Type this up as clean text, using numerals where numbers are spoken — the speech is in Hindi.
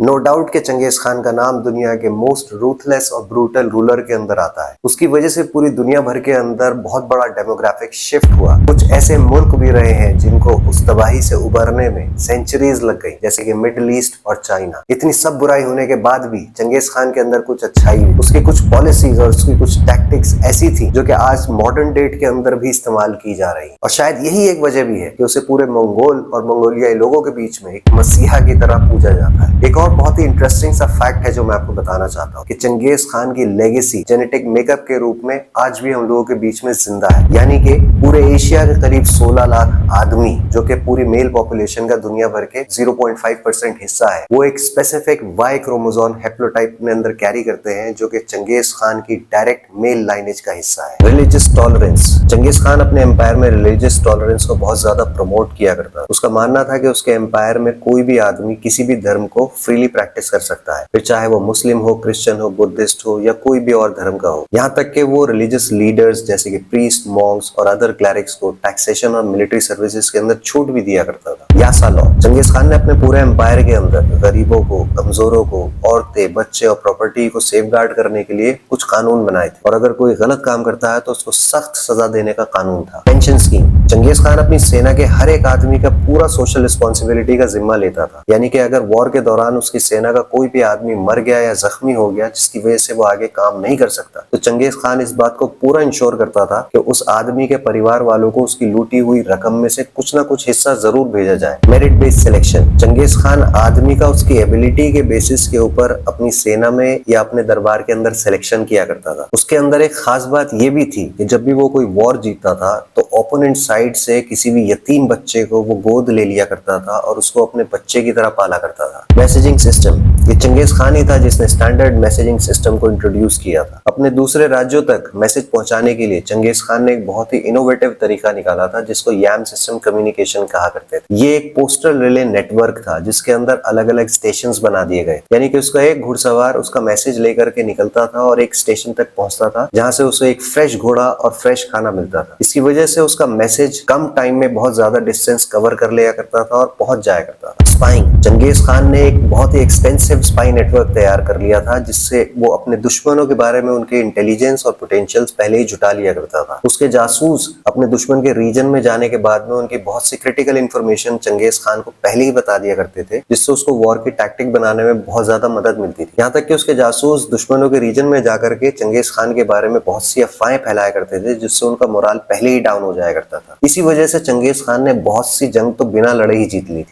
नो डाउट कि चंगेज खान का नाम दुनिया के मोस्ट रूथलेस और ब्रूटल रूलर के अंदर आता है। उसकी वजह से पूरी दुनिया भर के अंदर बहुत बड़ा डेमोग्राफिक शिफ्ट हुआ। कुछ ऐसे मुल्क भी रहे हैं जिनको उस तबाही से उबरने में सेंचुरीज लग गई, जैसे कि मिडिल ईस्ट और चाइना। इतनी सब बुराई होने के बाद भी चंगेज खान के अंदर कुछ अच्छाई हुई। उसकी कुछ पॉलिसीज और उसकी कुछ टैक्टिक्स ऐसी थी जो कि आज मॉडर्न डेट के अंदर भी इस्तेमाल की जा रही, और शायद यही एक वजह भी है कि उसे पूरे मंगोल और मंगोलियाई लोगों के बीच में एक मसीहा की तरह पूजा जाता है। एक और बहुत ही इंटरेस्टिंग सा फैक्ट है जो मैं आपको बताना चाहता हूँ कि चंगेज खान की लेगेसी जेनेटिक मेकअप के रूप में आज भी हम लोगों के बीच में जिंदा है। यानी कि पूरे एशिया के करीब 16 लाख आदमी, जो कि पूरी मेल पॉपुलेशन का दुनिया भर के 0.5% हिस्सा है, वो एक स्पेसिफिक वाई क्रोमोसोम हैप्लोटाइप में अंदर कैरी करते हैं, जो कि चंगेज खान की डायरेक्ट मेल लाइनेज का हिस्सा है। Religious tolerance. चंगेज खान अपने एम्पायर में रिलीजियस टॉलरेंस को बहुत ज्यादा प्रमोट किया करता है। उसका मानना था कि उसके एम्पायर में कोई भी आदमी किसी भी धर्म को फ्रीली प्रैक्टिस कर सकता है, फिर चाहे वो मुस्लिम हो, क्रिश्चियन हो, बुद्धिस्ट हो या कोई भी और धर्म का हो। यहाँ तक कि वो रिलीजियस लीडर्स जैसे कि प्रीस्ट, मॉन्क्स और अदर क्लरिक्स को टैक्सेशन और मिलिट्री सर्विसेज के अंदर छूट भी दिया करता था। यासा लॉ। चंगेज खान ने अपने पूरे एम्पायर के अंदर गरीबों को, कमजोरों को, औरतें, बच्चे और प्रॉपर्टी को सेफगार्ड करने के लिए कुछ कानून बनाए थे, और अगर कोई गलत काम करता है तो उसको सख्त सजा देने का कानून था। Pension scheme. चंगेज खान अपनी सेना के हर एक आदमी का पूरा सोशल रिस्पॉन्सिबिलिटी का जिम्मा लेता था। यानी कि अगर वॉर के दौरान उसकी सेना का कोई भी आदमी मर गया या जख्मी हो गया जिसकी वजह से वो आगे काम नहीं कर सकता, तो चंगेज खान इस बात को पूरा इंश्योर करता था कि उस आदमी के परिवार वालों को उसकी लूटी हुई रकम में से कुछ ना कुछ हिस्सा जरूर भेजा जाए। Merit based selection. Genghis Khan आदमी का उसकी एबिलिटी के बेसिस के ऊपर अपनी सेना में या अपने दरबार के अंदर सिलेक्शन किया करता था। उसके अंदर एक खास बात ये भी थी कि जब भी वो कोई वॉर जीतता था तो ओपोनेंट साइड से किसी भी यतीम बच्चे को वो गोद ले लिया करता था और उसको अपने बच्चे की तरह पाला करता था। Messaging system. ये चंगेज खान ही था जिसने स्टैंडर्ड मैसेजिंग सिस्टम को इंट्रोड्यूस किया था। अपने दूसरे राज्यों तक मैसेज पहुंचाने के लिए चंगेज खान ने एक बहुत ही इनोवेटिव तरीका निकाला था जिसको याम सिस्टम कम्युनिकेशन कहा करते थे। ये एक पोस्टल रिले नेटवर्क था जिसके अंदर अलग अलग स्टेशंस बना दिए गए, यानी कि उसका एक घुड़सवार उसका मैसेज लेकर के निकलता था और एक स्टेशन तक पहुंचता था जहां से उसे एक फ्रेश घोड़ा और फ्रेश खाना मिलता था। इसकी वजह से उसका मैसेज कम टाइम में बहुत ज्यादा डिस्टेंस कवर कर लिया करता था और पहुंच जाया करता था। स्पाइंग। चंगेज खान ने एक बहुत ही एक्सपेंसिव स्पाई नेटवर्क तैयार कर लिया था जिससे वो अपने दुश्मनों के बारे में उनके इंटेलिजेंस और पोटेंशियल्स पहले ही जुटा लिया करता था। उसके जासूस अपने दुश्मन के रीजन में जाने के बाद में उनकी बहुत सी क्रिटिकल इंफॉर्मेशन चंगेज खान को पहले ही बता दिया करते थे, जिससे उसको वॉर की टैक्टिक बनाने में बहुत ज्यादा मदद मिलती थी। यहाँ तक कि उसके जासूस दुश्मनों के रीजन में जाकर के चंगेज खान के बारे में बहुत सी अफवाहें फैलाया करते थे, जिससे उनका मोराल पहले ही डाउन हो जाया करता था। इसी वजह से चंगेज खान ने बहुत सी जंग तो बिना लड़े ही जीत ली थी।